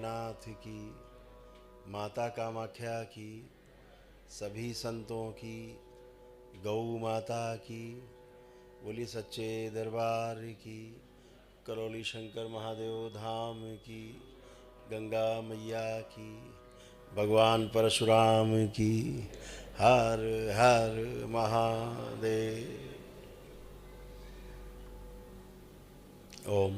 नाथ की, माता कामाख्या की, सभी संतों की, गौ माता की, बोली सच्चे दरबार की, करौली शंकर महादेव धाम की, गंगा मैया की, भगवान परशुराम की। हर हर महादेव। ओम।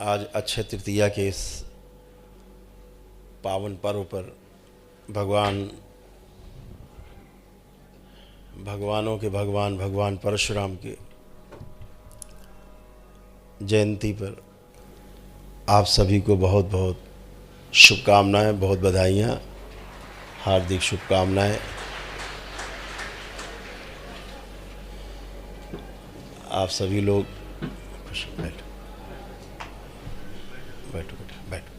आज अक्षय तृतीया के इस पावन पर्व पर भगवानों के भगवान परशुराम के जयंती पर आप सभी को बहुत बहुत शुभकामनाएं, बहुत बधाइयाँ, हार्दिक शुभकामनाएं। आप सभी लोग बैठो बैठो बैठो।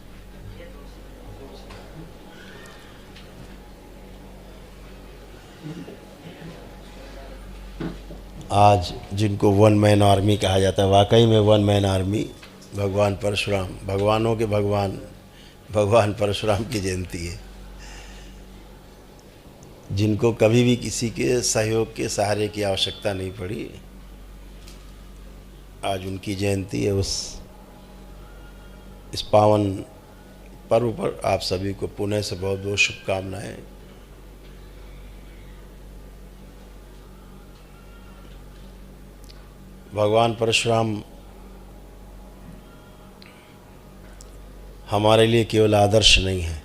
आज जिनको वन मैन आर्मी कहा जाता है, वाकई में वन मैन आर्मी भगवान परशुराम, भगवानों के भगवान परशुराम की जयंती है। जिनको कभी भी किसी के सहयोग के सहारे की आवश्यकता नहीं पड़ी, आज उनकी जयंती है। इस पावन पर्व पर आप सभी को पुनः से बहुत बहुत शुभकामनाएं। भगवान परशुराम हमारे लिए केवल आदर्श नहीं है,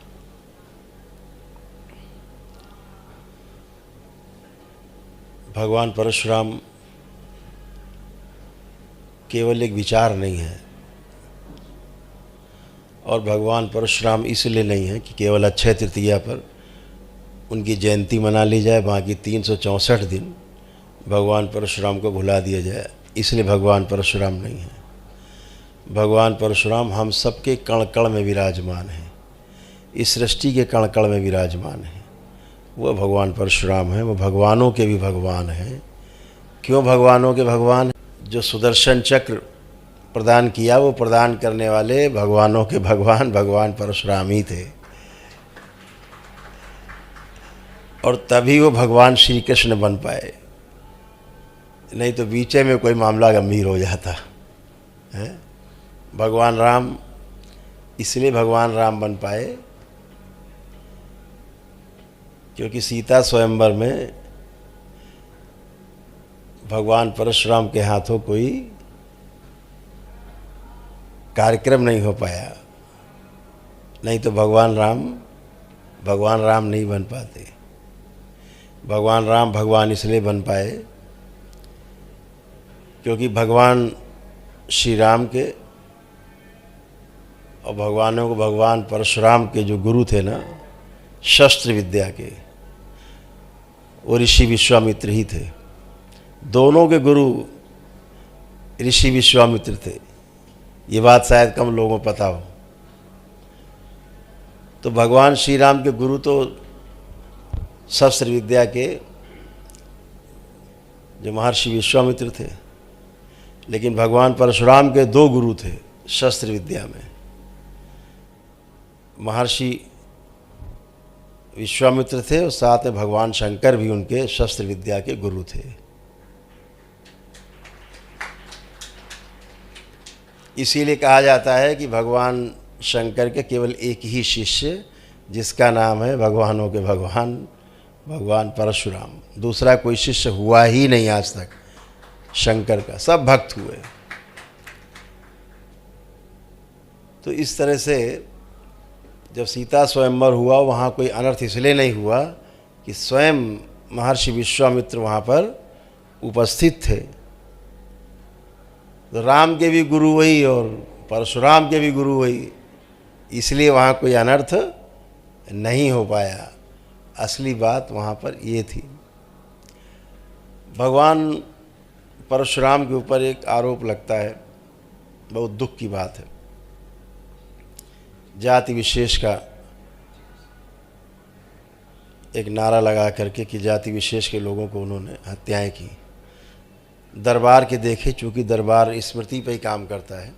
भगवान परशुराम केवल एक विचार नहीं है, और भगवान परशुराम इसलिए नहीं है कि केवल अक्षय तृतीया पर उनकी जयंती मना ली जाए, बाकी 364 दिन भगवान परशुराम को भुला दिया जाए, इसलिए भगवान परशुराम नहीं है। भगवान परशुराम हम सबके कण कण में विराजमान हैं, इस सृष्टि के कण कण में विराजमान हैं। वो भगवान परशुराम हैं, वो भगवानों के भी भगवान हैं। क्यों भगवानों के भगवान? जो सुदर्शन चक्र प्रदान किया, वो प्रदान करने वाले भगवानों के भगवान परशुराम ही थे, और तभी वो भगवान श्री कृष्ण बन पाए, नहीं तो बीचे में कोई मामला गंभीर हो जाता है। भगवान राम इसलिए भगवान राम बन पाए क्योंकि सीता स्वयंवर में भगवान परशुराम के हाथों कोई कार्यक्रम नहीं हो पाया, नहीं तो भगवान राम नहीं बन पाते। भगवान राम भगवान इसलिए बन पाए क्योंकि भगवान श्री राम के और भगवानों को भगवान परशुराम के जो गुरु थे ना, शस्त्र विद्या के, वो ऋषि विश्वामित्र ही थे। दोनों के गुरु ऋषि विश्वामित्र थे, ये बात शायद कम लोगों को पता हो। तो भगवान श्री राम के गुरु तो शस्त्र विद्या के जो महर्षि विश्वामित्र थे, लेकिन भगवान परशुराम के दो गुरु थे शस्त्र विद्या में। महर्षि विश्वामित्र थे और साथ में भगवान शंकर भी उनके शस्त्र विद्या के गुरु थे। इसीलिए कहा जाता है कि भगवान शंकर के केवल एक ही शिष्य, जिसका नाम है भगवानों के भगवान परशुराम। दूसरा कोई शिष्य हुआ ही नहीं आज तक शंकर का, सब भक्त हुए। तो इस तरह से जब सीता स्वयंवर हुआ, वहाँ कोई अनर्थ इसलिए नहीं हुआ कि स्वयं महर्षि विश्वामित्र वहाँ पर उपस्थित थे। तो राम के भी गुरु वही और परशुराम के भी गुरु वही, इसलिए वहाँ कोई अनर्थ नहीं हो पाया। असली बात वहाँ पर ये थी। भगवान परशुराम के ऊपर एक आरोप लगता है, बहुत दुख की बात है। जाति विशेष का एक नारा लगा करके कि जाति विशेष के लोगों को उन्होंने हत्याएं की। दरबार के देखे, चूँकि दरबार स्मृति पे ही काम करता है,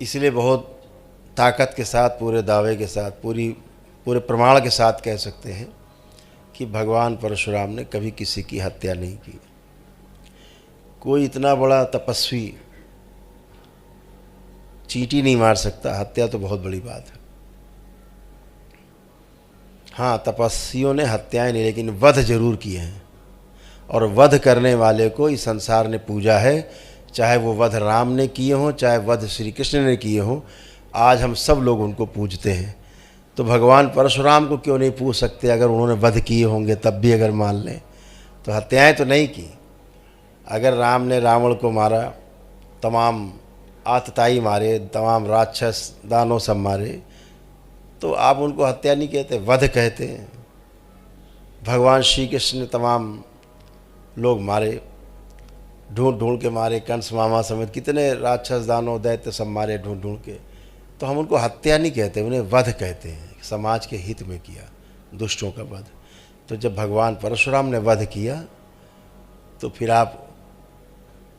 इसलिए बहुत ताकत के साथ, पूरे दावे के साथ, पूरे प्रमाण के साथ कह सकते हैं कि भगवान परशुराम ने कभी किसी की हत्या नहीं की। कोई इतना बड़ा तपस्वी चींटी नहीं मार सकता, हत्या तो बहुत बड़ी बात है। हाँ, तपस्वियों ने हत्याएं नहीं, लेकिन वध जरूर किए हैं, और वध करने वाले को इस संसार ने पूजा है, चाहे वो वध राम ने किए हों, चाहे वध श्री कृष्ण ने किए हों। आज हम सब लोग उनको पूजते हैं, तो भगवान परशुराम को क्यों नहीं पूज सकते? अगर उन्होंने वध किए होंगे तब भी अगर मान लें, तो हत्याएं तो नहीं की। अगर राम ने रावण को मारा, तमाम आतताई मारे, तमाम राक्षस दानव सब मारे, तो आप उनको हत्या नहीं कहते, वध कहते हैं। भगवान श्री कृष्ण ने तमाम लोग मारे, ढूंढ ढूंढ के मारे, कंस मामा समेत कितने राक्षस दानव दैत्य सब मारे ढूंढ ढूंढ के। तो हम उनको हत्या नहीं कहते, उन्हें वध कहते हैं। समाज के हित में किया दुष्टों का वध। तो जब भगवान परशुराम ने वध किया, तो फिर आप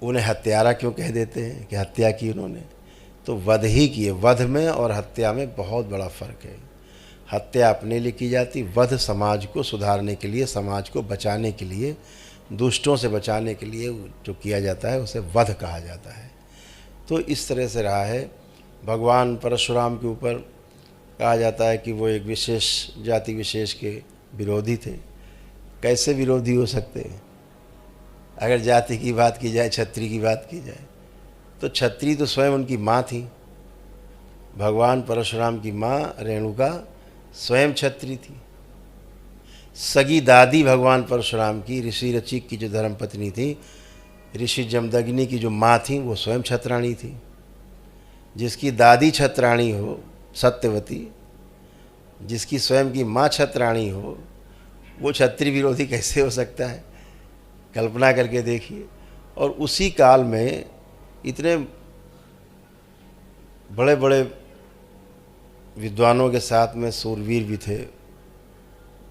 उन्हें हत्यारा क्यों कह देते हैं कि हत्या की उन्होंने? तो वध ही किए। वध में और हत्या में बहुत बड़ा फ़र्क है। हत्या अपने लिए की जाती, वध समाज को सुधारने के लिए, समाज को बचाने के लिए, दुष्टों से बचाने के लिए जो किया जाता है उसे वध कहा जाता है। तो इस तरह से रहा है। भगवान परशुराम के ऊपर कहा जाता है कि वो एक विशेष जाति विशेष के विरोधी थे। कैसे विरोधी हो सकते हैं? अगर जाति की बात की जाए, क्षत्रिय की बात की जाए, तो क्षत्रिय तो स्वयं उनकी माँ थी। भगवान परशुराम की माँ रेणुका स्वयं क्षत्रिय थी। सगी दादी भगवान परशुराम की, ऋषि रचिक की जो धर्मपत्नी थी, ऋषि जमदग्नि की जो माँ थी, वो स्वयं क्षत्राणी थी। जिसकी दादी क्षत्राणी हो, सत्यवती, जिसकी स्वयं की माँ क्षत्राणी हो, वो क्षत्रिय विरोधी कैसे हो सकता है? कल्पना करके देखिए। और उसी काल में इतने बड़े बड़े विद्वानों के साथ में सूरवीर भी थे,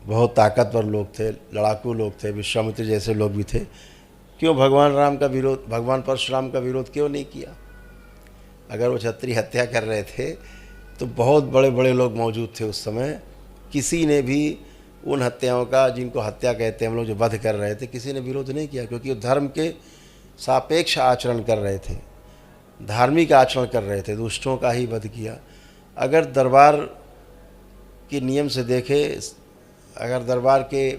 बहुत ताकतवर लोग थे, लड़ाकू लोग थे, विश्वामित्र जैसे लोग भी थे। क्यों भगवान राम का विरोध, भगवान परशुराम का विरोध क्यों नहीं किया? अगर वो क्षत्रिय हत्या कर रहे थे तो बहुत बड़े बड़े लोग मौजूद थे उस समय। किसी ने भी उन हत्याओं का, जिनको हत्या कहते हैं हम लोग, जो वध कर रहे थे, किसी ने विरोध नहीं किया, क्योंकि वो धर्म के सापेक्ष आचरण कर रहे थे, धार्मिक आचरण कर रहे थे, दुष्टों का ही वध किया। अगर दरबार के नियम से देखे, अगर दरबार के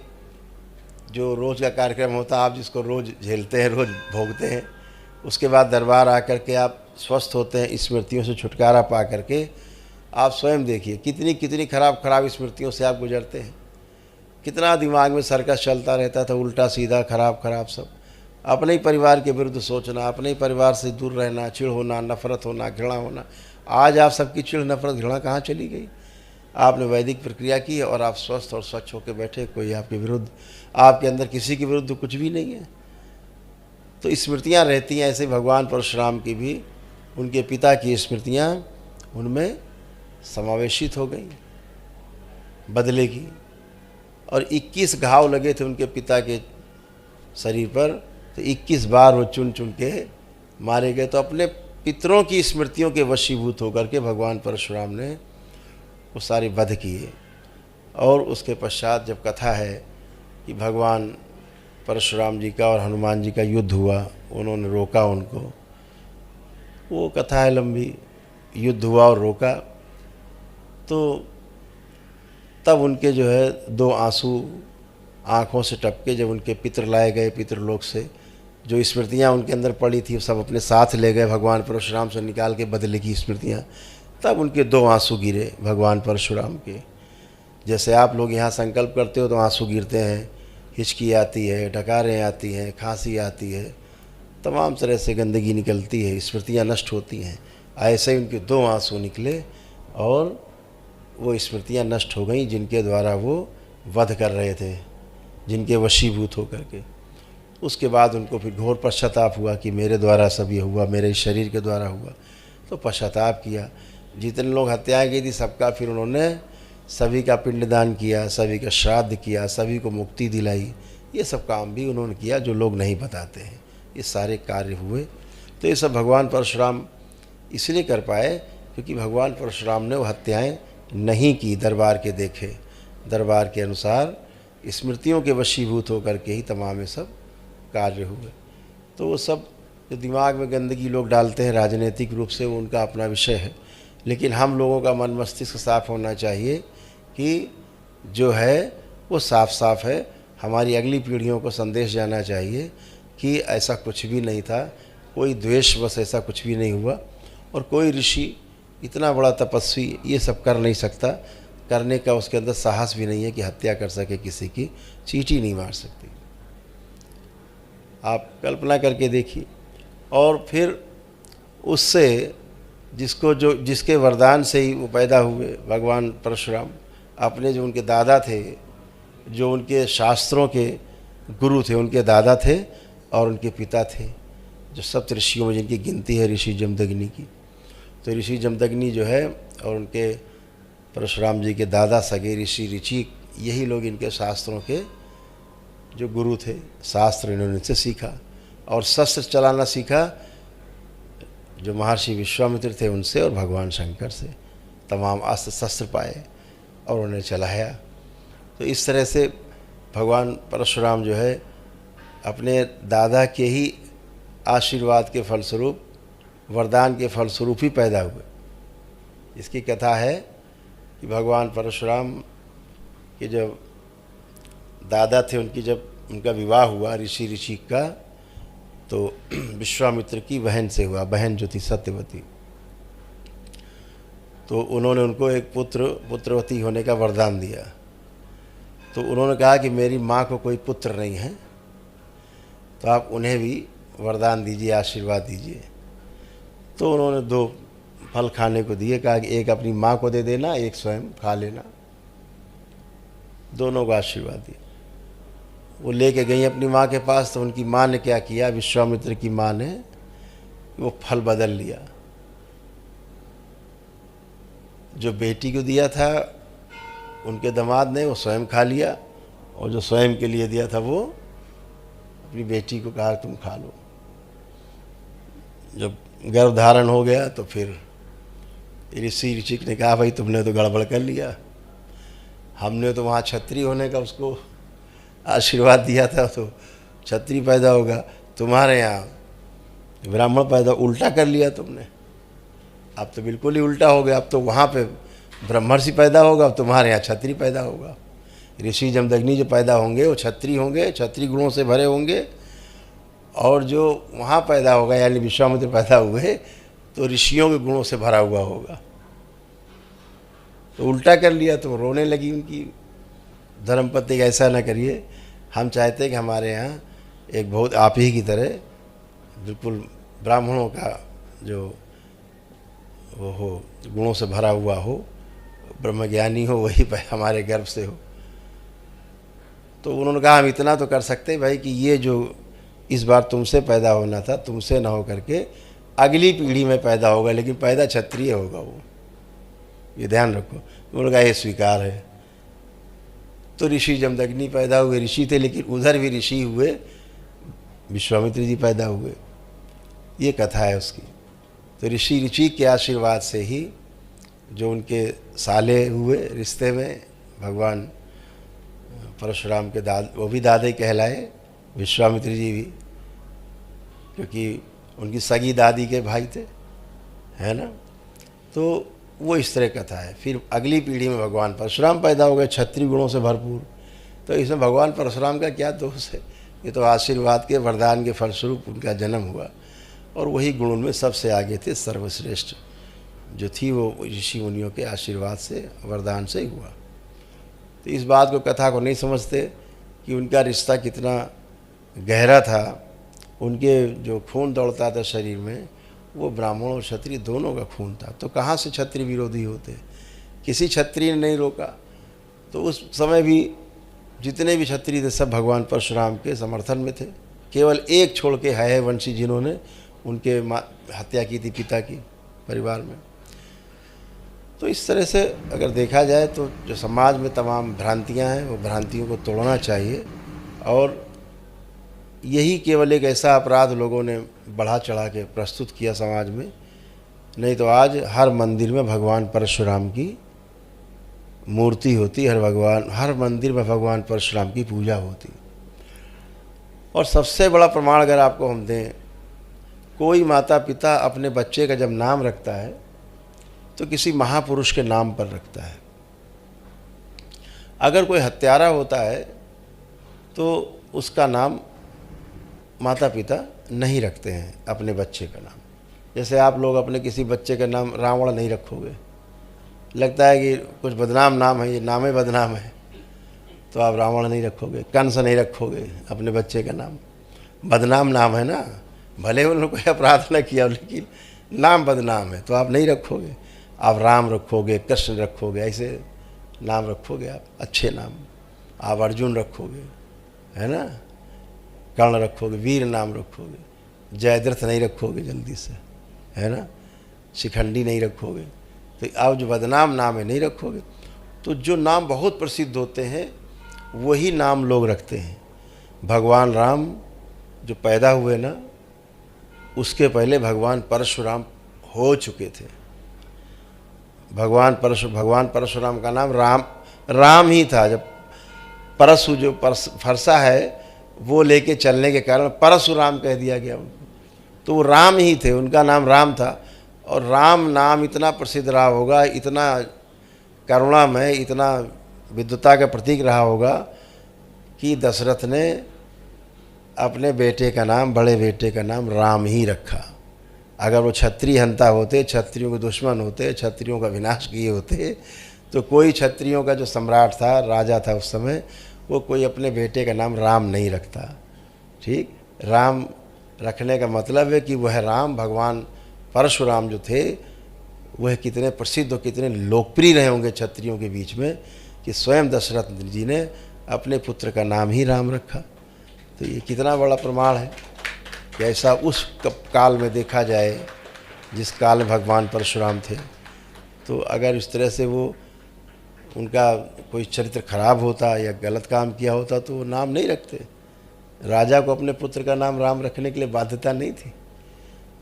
जो रोज़ का कार्यक्रम होता, आप जिसको रोज़ झेलते हैं, रोज़ भोगते हैं, उसके बाद दरबार आकर के आप स्वस्थ होते हैं, स्मृतियों से छुटकारा पा करके। आप स्वयं देखिए कितनी कितनी खराब खराब स्मृतियों से आप गुजरते हैं। कितना दिमाग में सर्कस चलता रहता था, उल्टा सीधा खराब खराब सब। अपने ही परिवार के विरुद्ध सोचना, अपने ही परिवार से दूर रहना, चिढ़ होना, नफरत होना, घृणा होना। आज आप सबकी चिढ़, नफरत, घृणा कहाँ चली गई? आपने वैदिक प्रक्रिया की और आप स्वस्थ और स्वच्छ होकर बैठे। कोई आपके विरुद्ध, आपके अंदर किसी के विरुद्ध कुछ भी नहीं है। तो स्मृतियाँ रहती हैं। ऐसे भगवान परशुराम की भी उनके पिता की स्मृतियाँ उनमें समावेशित हो गई बदले की। और 21 घाव लगे थे उनके पिता के शरीर पर, तो 21 बार वो चुन चुन के मारे गए। तो अपने पितरों की स्मृतियों के वशीभूत होकर के भगवान परशुराम ने वो सारे वध किए। और उसके पश्चात जब कथा है कि भगवान परशुराम जी का और हनुमान जी का युद्ध हुआ, उन्होंने रोका उनको, वो कथा है लंबी। युद्ध हुआ और रोका, तो तब उनके जो है 2 आंसू आँखों से टपके। जब उनके पितर लाए गए पितरलोक से, जो स्मृतियाँ उनके अंदर पड़ी थी सब अपने साथ ले गए भगवान परशुराम से निकाल के, बदले की स्मृतियाँ। तब उनके 2 आंसू गिरे भगवान परशुराम के। जैसे आप लोग यहाँ संकल्प करते हो तो आंसू गिरते हैं, हिचकी आती है, डकारें आती हैं, खांसी आती है, तमाम तरह से गंदगी निकलती है, स्मृतियाँ नष्ट होती हैं। ऐसे ही उनके 2 आंसू निकले और वो स्मृतियाँ नष्ट हो गईं, जिनके द्वारा वो वध कर रहे थे, जिनके वशीभूत होकर के। उसके बाद उनको फिर घोर पश्चाताप हुआ कि मेरे द्वारा सब ये हुआ, मेरे शरीर के द्वारा हुआ। तो पश्चाताप किया। जितने लोग हत्याएं की थी सबका फिर उन्होंने सभी का पिंडदान किया, सभी का श्राद्ध किया, सभी को मुक्ति दिलाई। ये सब काम भी उन्होंने किया जो लोग नहीं बताते हैं। ये सारे कार्य हुए। तो ये सब भगवान परशुराम इसलिए कर पाए क्योंकि भगवान परशुराम ने वो हत्याएँ नहीं की, दरबार के देखे, दरबार के अनुसार स्मृतियों के वशीभूत होकर के ही तमाम ये सब कार्य हुए। तो वो सब जो दिमाग में गंदगी लोग डालते हैं राजनीतिक रूप से, वो उनका अपना विषय है, लेकिन हम लोगों का मन मस्तिष्क साफ होना चाहिए कि जो है वो साफ साफ है। हमारी अगली पीढ़ियों को संदेश जाना चाहिए कि ऐसा कुछ भी नहीं था, कोई द्वेषवश ऐसा कुछ भी नहीं हुआ, और कोई ऋषि इतना बड़ा तपस्वी ये सब कर नहीं सकता, करने का उसके अंदर साहस भी नहीं है कि हत्या कर सके, किसी की चींटी नहीं मार सकती। आप कल्पना करके देखिए। और फिर उससे जिसके वरदान से ही वो पैदा हुए भगवान परशुराम, अपने जो उनके दादा थे, जो उनके शास्त्रों के गुरु थे, उनके दादा थे और उनके पिता थे, जो सप्त ऋषियों में जिनकी गिनती है ऋषि जमदग्नि की। तो ऋषि जमदग्नि जो है और उनके परशुराम जी के दादा सगे ऋषि ऋचिक, यही लोग इनके शास्त्रों के जो गुरु थे, शास्त्र इन्होंने से सीखा। और शस्त्र चलाना सीखा जो महर्षि विश्वामित्र थे उनसे, और भगवान शंकर से तमाम अस्त्र शस्त्र पाए और उन्हें चलाया। तो इस तरह से भगवान परशुराम जो है अपने दादा के ही आशीर्वाद के फलस्वरूप, वरदान के फलस्वरूप ही पैदा हुए। इसकी कथा है कि भगवान परशुराम के जब दादा थे, उनका विवाह हुआ ऋषि ऋषिक का, तो विश्वामित्र की बहन से हुआ, बहन जो थी सत्यवती। तो उन्होंने उनको एक पुत्रवती होने का वरदान दिया। तो उन्होंने कहा कि मेरी माँ को कोई पुत्र नहीं है, तो आप उन्हें भी वरदान दीजिए, आशीर्वाद दीजिए। तो उन्होंने 2 फल खाने को दिए, कहा कि एक अपनी माँ को दे देना, एक स्वयं खा लेना। दोनों को आशीर्वाद दिया। वो लेके गई अपनी माँ के पास, तो उनकी माँ ने क्या किया, विश्वामित्र की माँ ने वो फल बदल लिया। जो बेटी को दिया था उनके दामाद ने, वो स्वयं खा लिया, और जो स्वयं के लिए दिया था वो अपनी बेटी को कहा तुम खा लो। जब गर्भ धारण हो गया तो फिर ऋषि ऋचिक ने कहा भाई तुमने तो गड़बड़ कर लिया, हमने तो वहाँ क्षत्रिय होने का उसको आशीर्वाद दिया था, तो क्षत्रिय पैदा होगा, तुम्हारे यहाँ ब्राह्मण पैदा, उल्टा कर लिया तुमने। अब तो बिल्कुल ही उल्टा हो गया, अब तो वहाँ पे ब्रह्मर्षि पैदा होगा, अब तुम्हारे यहाँ क्षत्रिय पैदा होगा। ऋषि जमदग्नि जो पैदा होंगे वो क्षत्रिय होंगे, क्षत्रिय गुणों से भरे होंगे, और जो वहाँ पैदा होगा यानी विश्वामित्र पैदा हुए तो ऋषियों के गुणों से भरा हुआ होगा। तो उल्टा कर लिया, तो रोने लगी उनकी धर्मपत्नी, ऐसा ना करिए, हम चाहते हैं कि हमारे यहाँ एक बहुत आप ही की तरह बिल्कुल ब्राह्मणों का जो वो हो, गुणों से भरा हुआ हो, ब्रह्मज्ञानी हो, वही हमारे गर्भ से हो। तो उन्होंने कहा हम इतना तो कर सकते भाई कि ये जो इस बार तुमसे पैदा होना था, तुमसे ना हो करके अगली पीढ़ी में पैदा होगा, लेकिन पैदा क्षत्रिय होगा वो, ये ध्यान रखो। उन्होंने कहा ये स्वीकार है। तो ऋषि जमदग्नि पैदा हुए, ऋषि थे, लेकिन उधर भी ऋषि हुए, विश्वामित्र जी पैदा हुए, ये कथा है उसकी। तो ऋषि ऋषि के आशीर्वाद से ही जो उनके साले हुए रिश्ते में, भगवान परशुराम के वो भी दादे कहलाए, विश्वामित्र जी भी, क्योंकि उनकी सगी दादी के भाई थे, है ना। तो वो इस तरह कथा है। फिर अगली पीढ़ी में भगवान परशुराम पैदा हो गए, क्षत्रिय गुणों से भरपूर। तो इसमें भगवान परशुराम का क्या दोष है, ये तो आशीर्वाद के वरदान के फलस्वरूप उनका जन्म हुआ, और वही गुण उनमें सबसे आगे थे, सर्वश्रेष्ठ जो थी वो ऋषि मुनियों के आशीर्वाद से, वरदान से ही हुआ। तो इस बात को, कथा को नहीं समझते कि उनका रिश्ता कितना गहरा था। उनके जो खून दौड़ता था शरीर में, वो ब्राह्मण और क्षत्रिय दोनों का खून था। तो कहाँ से क्षत्रिय विरोधी होते, किसी क्षत्रिय ने नहीं रोका। तो उस समय भी जितने भी क्षत्रिय थे सब भगवान परशुराम के समर्थन में थे। केवल एक छोड़ के है वंशी जिन्होंने उनके हत्या की थी पिता की परिवार में। तो इस तरह से अगर देखा जाए तो जो समाज में तमाम भ्रांतियां हैं, वो भ्रांतियों को तोड़ना चाहिए और यही केवल एक ऐसा अपराध लोगों ने बढ़ा चढ़ा के प्रस्तुत किया समाज में, नहीं तो आज हर मंदिर में भगवान परशुराम की मूर्ति होती, हर मंदिर में भगवान परशुराम की पूजा होती। और सबसे बड़ा प्रमाण अगर आपको हम दें, कोई माता पिता अपने बच्चे का जब नाम रखता है तो किसी महापुरुष के नाम पर रखता है। अगर कोई हत्यारा होता है तो उसका नाम माता पिता नहीं रखते हैं अपने बच्चे का नाम। जैसे आप लोग अपने किसी बच्चे का नाम रावण नहीं रखोगे, लगता है कि कुछ बदनाम नाम है, ये नाम ही बदनाम है, तो आप रावण नहीं रखोगे, कंस नहीं रखोगे अपने बच्चे का नाम, बदनाम नाम है ना। भले उन्होंने कोई अपराध न किया लेकिन नाम बदनाम है, तो आप नहीं रखोगे। आप राम रखोगे, कृष्ण रखोगे, ऐसे नाम रखोगे आप, अच्छे नाम। आप अर्जुन रखोगे, है ना, कर्ण रखोगे, वीर नाम रखोगे, जयद्रथ नहीं रखोगे जल्दी से, है ना, शिखंडी नहीं रखोगे। तो आप जो बदनाम नाम है नहीं रखोगे। तो जो नाम बहुत प्रसिद्ध होते हैं वही नाम लोग रखते हैं। भगवान राम जो पैदा हुए ना, उसके पहले भगवान परशुराम हो चुके थे। भगवान परशुराम का नाम राम ही था। जब परशु जो फरसा है वो लेके चलने के कारण परशुराम कह दिया गया उनको, तो वो राम ही थे, उनका नाम राम था। और राम नाम इतना प्रसिद्ध रहा होगा, इतना करुणामय, इतना विद्वता का प्रतीक रहा होगा कि दशरथ ने अपने बेटे का नाम, बड़े बेटे का नाम राम ही रखा। अगर वो क्षत्रिय हंता होते, क्षत्रियों के दुश्मन होते, क्षत्रियों का विनाश किए होते, तो कोई क्षत्रियों का जो सम्राट था, राजा था उस समय, वो कोई अपने बेटे का नाम राम नहीं रखता। ठीक, राम रखने का मतलब है कि वह राम, भगवान परशुराम जो थे, वह कितने प्रसिद्ध और कितने लोकप्रिय रहे होंगे क्षत्रियों के बीच में कि स्वयं दशरथ जी ने अपने पुत्र का नाम ही राम रखा। तो ये कितना बड़ा प्रमाण है कि ऐसा उस काल में देखा जाए जिस काल में भगवान परशुराम थे। तो अगर इस तरह से वो उनका कोई चरित्र खराब होता या गलत काम किया होता तो वो नाम नहीं रखते। राजा को अपने पुत्र का नाम राम रखने के लिए बाध्यता नहीं थी।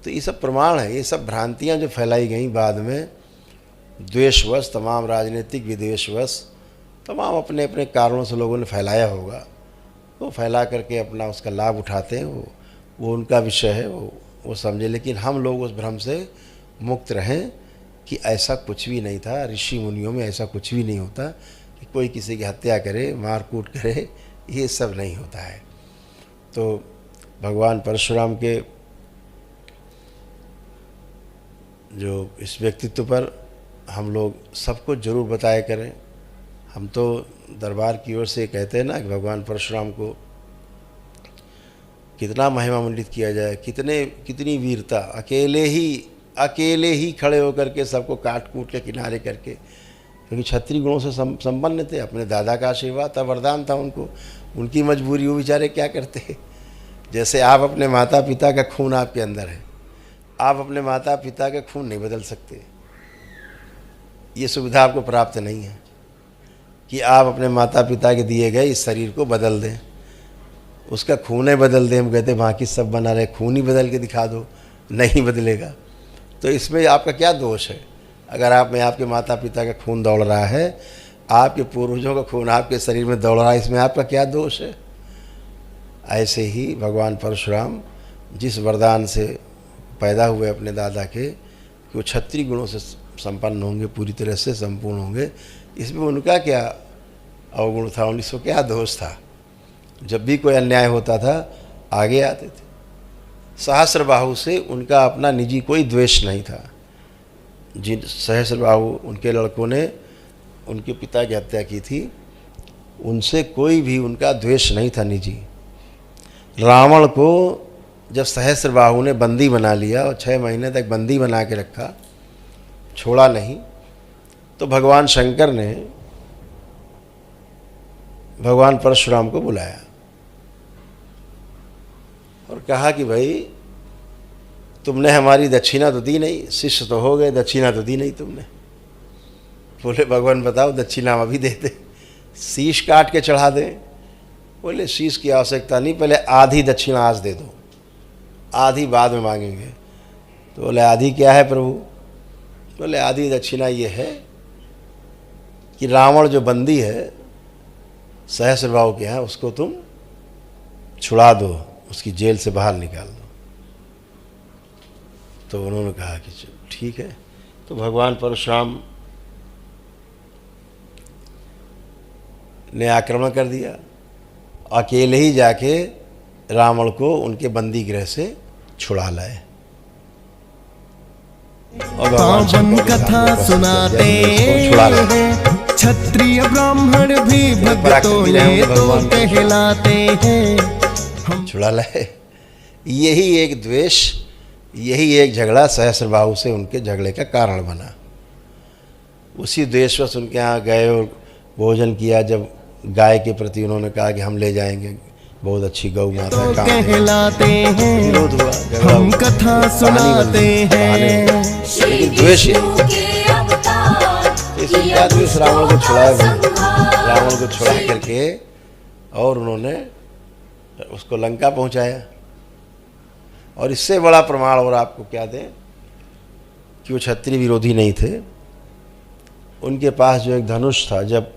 तो ये सब प्रमाण है। ये सब भ्रांतियाँ जो फैलाई गई बाद में द्वेषवश, तमाम राजनीतिक विद्वेषवश, तमाम अपने अपने कारणों से लोगों ने फैलाया होगा, वो फैला करके अपना उसका लाभ उठाते हैं। वो उनका विषय है, वो समझे। लेकिन हम लोग उस भ्रम से मुक्त रहें कि ऐसा कुछ भी नहीं था। ऋषि मुनियों में ऐसा कुछ भी नहीं होता कि कोई किसी की हत्या करे, मार कूट करे, ये सब नहीं होता है। तो भगवान परशुराम के जो इस व्यक्तित्व पर हम लोग सबको ज़रूर बताया करें। हम तो दरबार की ओर से कहते हैं ना कि भगवान परशुराम को कितना महिमा मंडित किया जाए, कितनी वीरता, अकेले ही खड़े होकर के सबको काट कूट के किनारे करके, क्योंकि क्षत्रिय गुणों से संपन्न थे। अपने दादा का आशीर्वाद था, वरदान था उनको, उनकी मजबूरी, वो बेचारे क्या करते। जैसे आप अपने माता पिता का खून आपके अंदर है, आप अपने माता पिता का खून नहीं बदल सकते। ये सुविधा आपको प्राप्त नहीं है कि आप अपने माता पिता के दिए गए इस शरीर को बदल दें, उसका खून ही बदल दें। हम कहते हैं बाकी सब बना रहे, खून ही बदल के दिखा दो, नहीं बदलेगा। तो इसमें आपका क्या दोष है? अगर आप में आपके माता पिता का खून दौड़ रहा है, आपके पूर्वजों का खून आपके शरीर में दौड़ रहा है, इसमें आपका क्या दोष है? ऐसे ही भगवान परशुराम जिस वरदान से पैदा हुए अपने दादा के, कि वो क्षत्रिय गुणों से संपन्न होंगे, पूरी तरह से संपूर्ण होंगे, इसमें उनका क्या अवगुण था, उनको क्या दोष था? जब भी कोई अन्याय होता था आगे आते थे। सहस्रबाहु से उनका अपना निजी कोई द्वेष नहीं था। जिन सहस्रबाहु उनके लड़कों ने उनके पिता की हत्या की थी, उनसे कोई भी उनका द्वेष नहीं था निजी। रावण को जब सहस्रबाहु ने बंदी बना लिया और 6 महीने तक बंदी बना के रखा, छोड़ा नहीं, तो भगवान शंकर ने भगवान परशुराम को बुलाया और कहा कि भाई तुमने हमारी दक्षिणा तो दी नहीं, शिष्य तो हो गए, दक्षिणा तो दी नहीं तुमने। बोले भगवान बताओ दक्षिणा हम अभी दे दें, शीश काट के चढ़ा दें। बोले शीश की आवश्यकता नहीं, पहले आधी दक्षिणा आज दे दो, आधी बाद में मांगेंगे। तो बोले आधी क्या है प्रभु? बोले आधी दक्षिणा ये है कि रावण जो बंदी है सहस्रभाव के यहाँ, उसको तुम छुड़ा दो, उसकी जेल से बाहर निकाल दो। तो उन्होंने कहा कि चलो ठीक है। तो भगवान परशुराम ने आक्रमण कर दिया, अकेले ही जाके रावण को उनके बंदी गृह से छुड़ा लाए। और पावन कथा सुनाते हैं, क्षत्रिय ब्राह्मण भी भक्तों ने तो कहलाते हैं। छुड़ा लाए। यही एक द्वेष, यही एक झगड़ा सहस्रबाहु से उनके झगड़े का कारण बना। उसी द्वेषवश उनके यहाँ गए और भोजन किया। जब गाय के प्रति उन्होंने कहा कि हम ले जाएंगे, बहुत अच्छी गौ माता तो कहलाते हैं, विरोध हुआ, झगड़ा हम कथा सुनाते हैं। लेकिन द्वेष इसलिए क्या द्वेष रावण को छुड़ाया, रावण को छुड़ा करके और उन्होंने उसको लंका पहुंचाया। और इससे बड़ा प्रमाण और आपको क्या दें कि वो क्षत्रिय विरोधी नहीं थे। उनके पास जो एक धनुष था, जब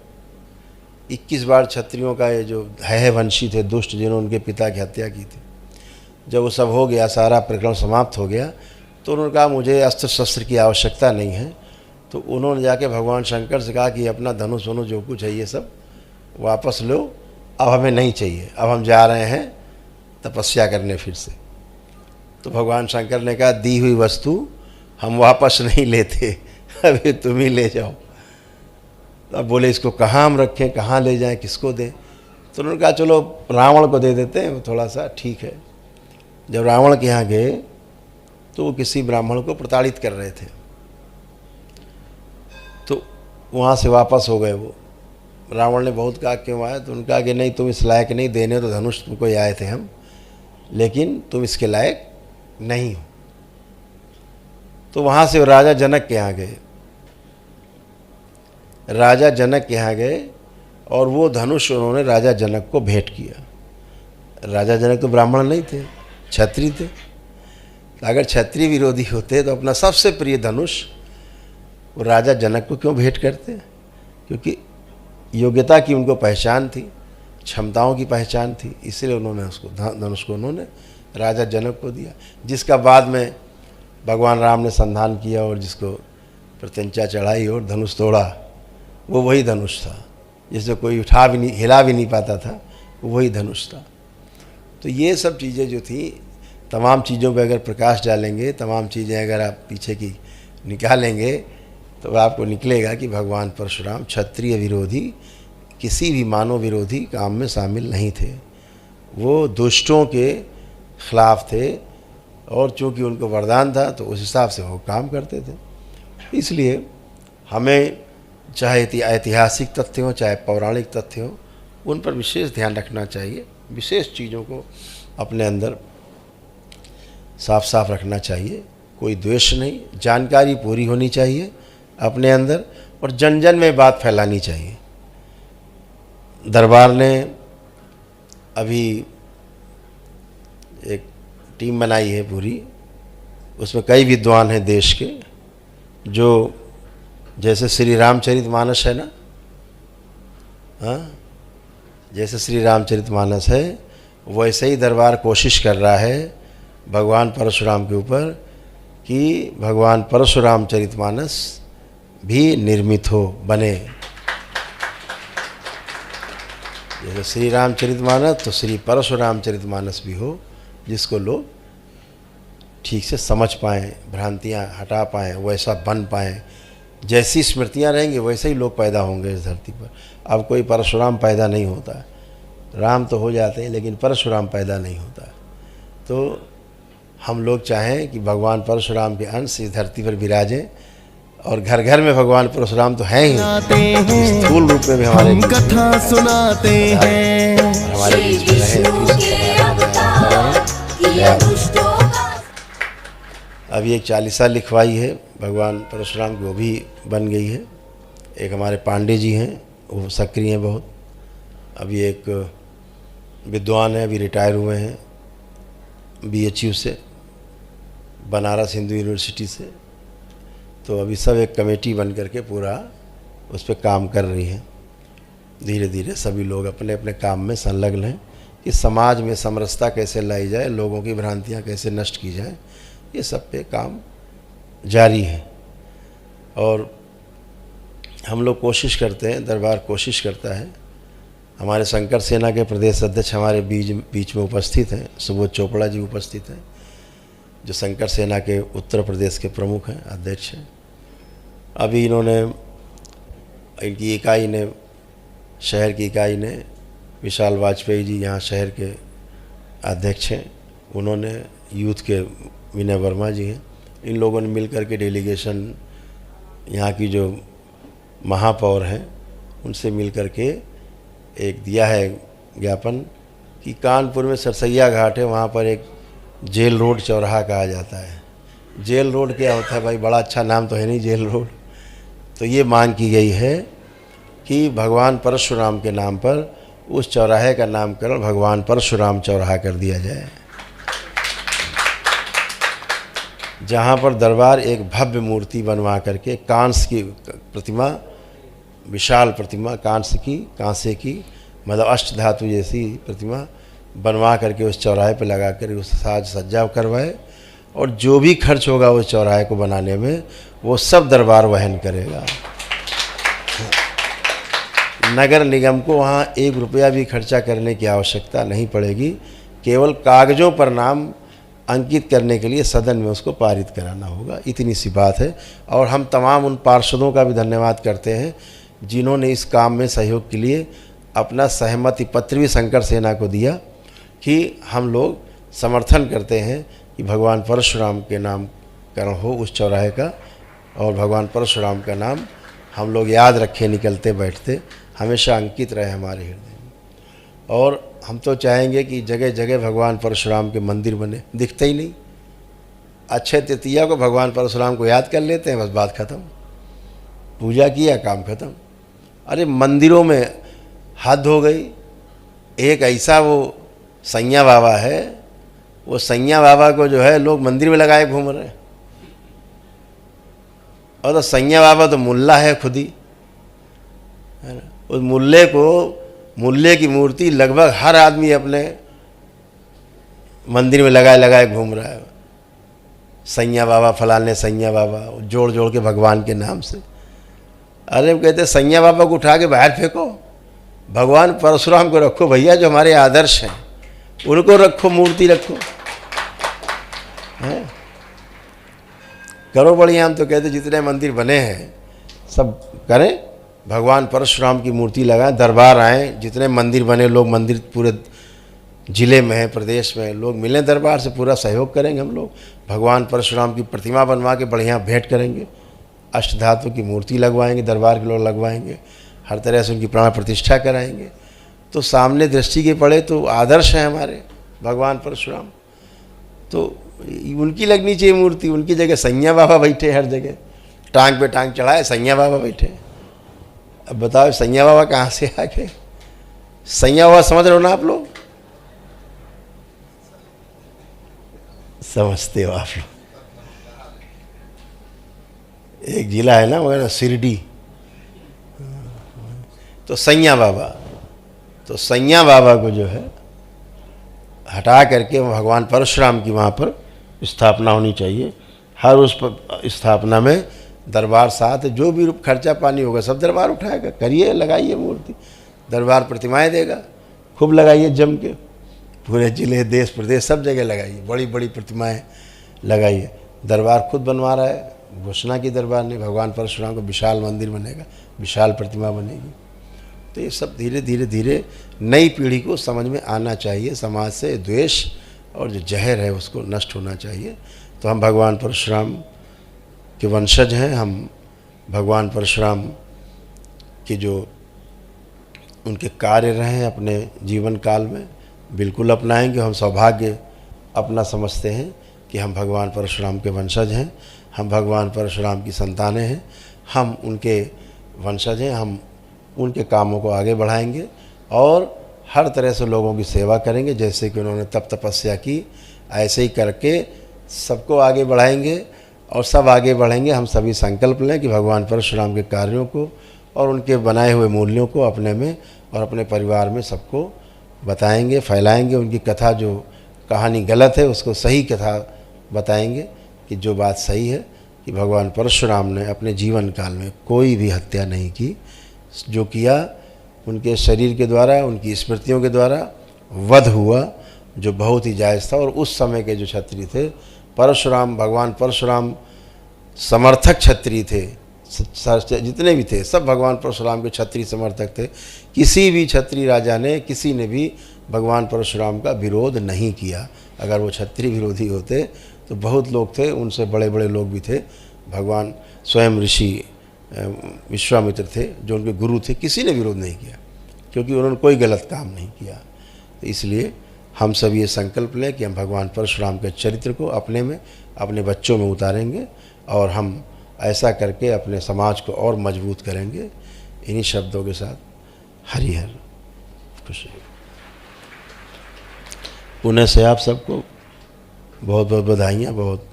21 बार क्षत्रियों का ये जो है वंशी थे दुष्ट, जिन्होंने उनके पिता की हत्या की थी, जब वो सब हो गया, सारा प्रकरण समाप्त हो गया, तो उन्होंने कहा मुझे अस्त्र शस्त्र की आवश्यकता नहीं है। तो उन्होंने जाके भगवान शंकर से कहा कि अपना धनुष वनुष जो कुछ है ये सब वापस लो, अब हमें नहीं चाहिए, अब हम जा रहे हैं तपस्या करने फिर से। तो भगवान शंकर ने कहा दी हुई वस्तु हम वापस नहीं लेते, अभी तुम ही ले जाओ। अब बोले इसको कहाँ हम रखें, कहाँ ले जाएं, किसको दें? तो उन्होंने कहा चलो रावण को दे देते हैं, थोड़ा सा ठीक है। जब रावण के यहाँ गए तो वो किसी ब्राह्मण को प्रताड़ित कर रहे थे, तो वहाँ से वापस हो गए वो। रावण ने बहुत कहा क्यों आए? तो उन्होंने कहा कि नहीं तुम इस लायक नहीं, देने तो धनुष तुमको ही आए थे हम, लेकिन तुम इसके लायक नहीं हो। तो वहाँ से राजा जनक के यहाँ गए, राजा जनक के यहाँ गए और वो धनुष उन्होंने राजा जनक को भेंट किया। राजा जनक तो ब्राह्मण नहीं थे, क्षत्रिय थे। अगर क्षत्रिय विरोधी होते तो अपना सबसे प्रिय धनुष वो राजा जनक को क्यों भेंट करते? क्योंकि योग्यता की उनको पहचान थी, क्षमताओं की पहचान थी, इसलिए उन्होंने उसको धनुष को उन्होंने राजा जनक को दिया, जिसका बाद में भगवान राम ने संधान किया और जिसको प्रत्यंचा चढ़ाई और धनुष तोड़ा, वो वही धनुष था जिसे कोई उठा भी नहीं, हिला भी नहीं पाता था, वो वही धनुष था। तो ये सब चीज़ें जो थी, तमाम चीज़ों पे अगर प्रकाश डालेंगे, तमाम चीज़ें अगर आप पीछे की निकालेंगे, तो आपको निकलेगा कि भगवान परशुराम क्षत्रिय विरोधी, किसी भी मानव विरोधी काम में शामिल नहीं थे। वो दुष्टों के खिलाफ थे और चूँकि उनको वरदान था तो उस हिसाब से वो काम करते थे। इसलिए हमें चाहे ऐतिहासिक तथ्य हो चाहे पौराणिक तथ्य हो, उन पर विशेष ध्यान रखना चाहिए, विशेष चीज़ों को अपने अंदर साफ साफ रखना चाहिए। कोई द्वेष नहीं, जानकारी पूरी होनी चाहिए अपने अंदर और जन जन में बात फैलानी चाहिए। दरबार ने अभी एक टीम बनाई है पूरी, उसमें कई विद्वान हैं देश के, जो जैसे श्री रामचरितमानस है ना, हाँ, जैसे श्री रामचरितमानस है वैसे ही दरबार कोशिश कर रहा है भगवान परशुराम के ऊपर कि भगवान परशुराम चरितमानस भी निर्मित हो, बने। जैसे श्री रामचरितमानस तो श्री परशुराम चरितमानस भी हो, जिसको लोग ठीक से समझ पाएँ, भ्रांतियाँ हटा पाएँ, वैसा बन पाएँ। जैसी स्मृतियाँ रहेंगी वैसे ही लोग पैदा होंगे इस धरती पर। अब कोई परशुराम पैदा नहीं होता, राम तो हो जाते हैं लेकिन परशुराम पैदा नहीं होता। तो हम लोग चाहें कि भगवान परशुराम के अंश इस धरती पर विराजें और घर घर में भगवान परशुराम तो हैं ही, स्थूल रूप में भी हमारे कथा सुनाते हैं, हमारे बीच में रहे। अभी एक 40 लिखवाई है भगवान परशुराम की, वो भी बन गई है। एक हमारे पांडे जी हैं, वो सक्रिय हैं बहुत। अभी एक विद्वान हैं, अभी रिटायर हुए हैं BHU से, बनारस हिंदू यूनिवर्सिटी से। तो अभी सब एक कमेटी बन करके पूरा उस पर काम कर रही है। धीरे धीरे सभी लोग अपने अपने काम में संलग्न हैं कि समाज में समरसता कैसे लाई जाए, लोगों की भ्रांतियाँ कैसे नष्ट की जाए, ये सब पे काम जारी है। और हम लोग कोशिश करते हैं, दरबार कोशिश करता है। हमारे शंकर सेना के प्रदेश अध्यक्ष हमारे बीच में उपस्थित हैं, सुबोध चोपड़ा जी उपस्थित हैं, जो शंकर सेना के उत्तर प्रदेश के प्रमुख हैं, अध्यक्ष हैं। अभी इन्होंने, इनकी इकाई ने, शहर की इकाई ने, विशाल वाजपेयी जी यहाँ शहर के अध्यक्ष हैं, उन्होंने, यूथ के विनय वर्मा जी हैं, इन लोगों ने मिलकर के डेलीगेशन, यहाँ की जो महापौर हैं उनसे मिलकर के एक दिया है ज्ञापन कि कानपुर में सरसैया घाट है, वहाँ पर एक जेल रोड चौराहा कहा जाता है। जेल रोड क्या होता है भाई, बड़ा अच्छा नाम तो है नहीं जेल रोड। तो ये मांग की गई है कि भगवान परशुराम के नाम पर उस चौराहे का नामकरण भगवान परशुराम चौराहा कर दिया जाए, जहाँ पर दरबार एक भव्य मूर्ति बनवा करके, कांस्य की प्रतिमा, विशाल प्रतिमा, कांसे की मतलब अष्ट धातु जैसी प्रतिमा बनवा करके उस चौराहे पर लगा कर उस साज सज्जा करवाए, और जो भी खर्च होगा उस चौराहे को बनाने में वो सब दरबार वहन करेगा। नगर निगम को वहाँ 1 रुपया भी खर्चा करने की आवश्यकता नहीं पड़ेगी, केवल कागज़ों पर नाम अंकित करने के लिए सदन में उसको पारित कराना होगा, इतनी सी बात है। और हम तमाम उन पार्षदों का भी धन्यवाद करते हैं जिन्होंने इस काम में सहयोग के लिए अपना सहमति पत्र भी शंकर सेना को दिया कि हम लोग समर्थन करते हैं कि भगवान परशुराम के नामकरण हो उस चौराहे का, और भगवान परशुराम का नाम हम लोग याद रखें, निकलते बैठते हमेशा अंकित रहे हमारे हृदय में। और हम तो चाहेंगे कि जगह जगह भगवान परशुराम के मंदिर बने, दिखते ही नहीं। अक्षय तृतीया को भगवान परशुराम को याद कर लेते हैं, बस बात ख़त्म, पूजा किया, काम ख़त्म। अरे मंदिरों में हद हो गई। एक ऐसा वो सैया बाबा है, वो सैया बाबा को जो है लोग मंदिर में लगाए घूम रहे हैं, और तो सैया बाबा तो मुल्ला है खुद ही, है ना। उस मुल्ले की मूर्ति लगभग हर आदमी अपने मंदिर में लगाए घूम रहा है। सैया बाबा, फलाने सैया बाबा, जोड़ जोड़ के भगवान के नाम से। अरे हम कहते सैया बाबा को उठा के बाहर फेंको, भगवान परशुराम को रखो भैया, जो हमारे आदर्श हैं उनको रखो, मूर्ति रखो, है। करो बढ़िया। हम तो कहते जितने मंदिर बने हैं सब करें, भगवान परशुराम की मूर्ति लगाएं, दरबार आएँ, जितने मंदिर बने, लोग मंदिर पूरे ज़िले में है, प्रदेश में, लोग मिलें दरबार से, पूरा सहयोग करेंगे हम लोग। भगवान परशुराम की प्रतिमा बनवा के बढ़िया भेंट करेंगे, अष्ट धातु की मूर्ति लगवाएंगे, दरबार के लोग लगवाएंगे, हर तरह से उनकी प्राण प्रतिष्ठा कराएंगे। तो सामने दृष्टि के पड़े तो आदर्श हैं हमारे भगवान परशुराम, तो उनकी लगनी चाहिए मूर्ति। उनकी जगह सैया बाबा बैठे हर जगह, टांग पे टांग चढ़ाए सैया बाबा बैठे। अब बताओ सैया बाबा कहाँ से आ गए? सैया बाबा समझ रहे हो ना आप लोग? समझते हो आप लोग? एक जिला है ना वगैरह शिरडी, तो सैया बाबा, तो सैया बाबा को जो है हटा करके भगवान परशुराम की वहाँ पर स्थापना होनी चाहिए। हर उस स्थापना में दरबार साथ, जो भी खर्चा पानी होगा सब दरबार उठाएगा। करिए, लगाइए मूर्ति, दरबार प्रतिमाएं देगा, खूब लगाइए जम के, पूरे जिले, देश प्रदेश सब जगह लगाइए, बड़ी बड़ी प्रतिमाएं लगाइए। दरबार खुद बनवा रहा है, घोषणा की दरबार ने, भगवान परशुराम को विशाल मंदिर बनेगा, विशाल प्रतिमा बनेगी। तो ये सब धीरे धीरे धीरे नई पीढ़ी को समझ में आना चाहिए। समाज से द्वेष और जो जहर है उसको नष्ट होना चाहिए। तो हम भगवान परशुराम के वंशज हैं। हम भगवान परशुराम के जो उनके कार्य रहे हैं अपने जीवन काल में बिल्कुल अपनाएंगे। हम सौभाग्य अपना समझते हैं कि हम भगवान परशुराम के वंशज हैं, हम भगवान परशुराम की संतानें हैं, हम उनके वंशज हैं। हम उनके कामों को आगे बढ़ाएंगे और हर तरह से लोगों की सेवा करेंगे, जैसे कि उन्होंने तप तपस्या की, ऐसे ही करके सबको आगे बढ़ाएंगे और सब आगे बढ़ेंगे। हम सभी संकल्प लें कि भगवान परशुराम के कार्यों को और उनके बनाए हुए मूल्यों को अपने में और अपने परिवार में सबको बताएंगे, फैलाएंगे। उनकी कथा जो कहानी गलत है उसको सही कथा बताएंगे कि जो बात सही है कि भगवान परशुराम ने अपने जीवन काल में कोई भी हत्या नहीं की, जो किया उनके शरीर के द्वारा, उनकी स्मृतियों के द्वारा वध हुआ, जो बहुत ही जायज़ था। और उस समय के जो क्षत्रिय थे, परशुराम, भगवान परशुराम समर्थक क्षत्रिय थे, जितने भी थे सब भगवान परशुराम के क्षत्रिय समर्थक थे। किसी भी क्षत्रिय राजा ने, किसी ने भी भगवान परशुराम का विरोध नहीं किया। अगर वो क्षत्रिय विरोधी होते तो बहुत लोग थे, उनसे बड़े बड़े लोग भी थे। भगवान स्वयं ऋषि विश्वामित्र थे जो उनके गुरु थे, किसी ने विरोध नहीं किया क्योंकि उन्होंने कोई गलत काम नहीं किया। तो इसलिए हम सब ये संकल्प लें कि हम भगवान परशुराम के चरित्र को अपने में, अपने बच्चों में उतारेंगे और हम ऐसा करके अपने समाज को और मजबूत करेंगे। इन्हीं शब्दों के साथ हरिहर खुशी। पुणे से आप सबको बहुत बहुत बधाइयाँ, बहुत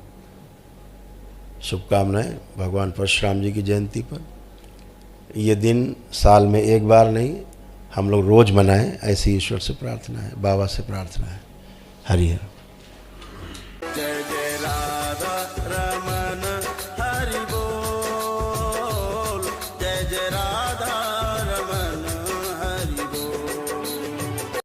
शुभकामनाएं भगवान परशुराम जी की जयंती पर। ये दिन साल में एक बार नहीं, हम लोग रोज़ मनाएं, ऐसी ईश्वर से प्रार्थना है, बाबा से प्रार्थना है। हरिहर। जय जय राधा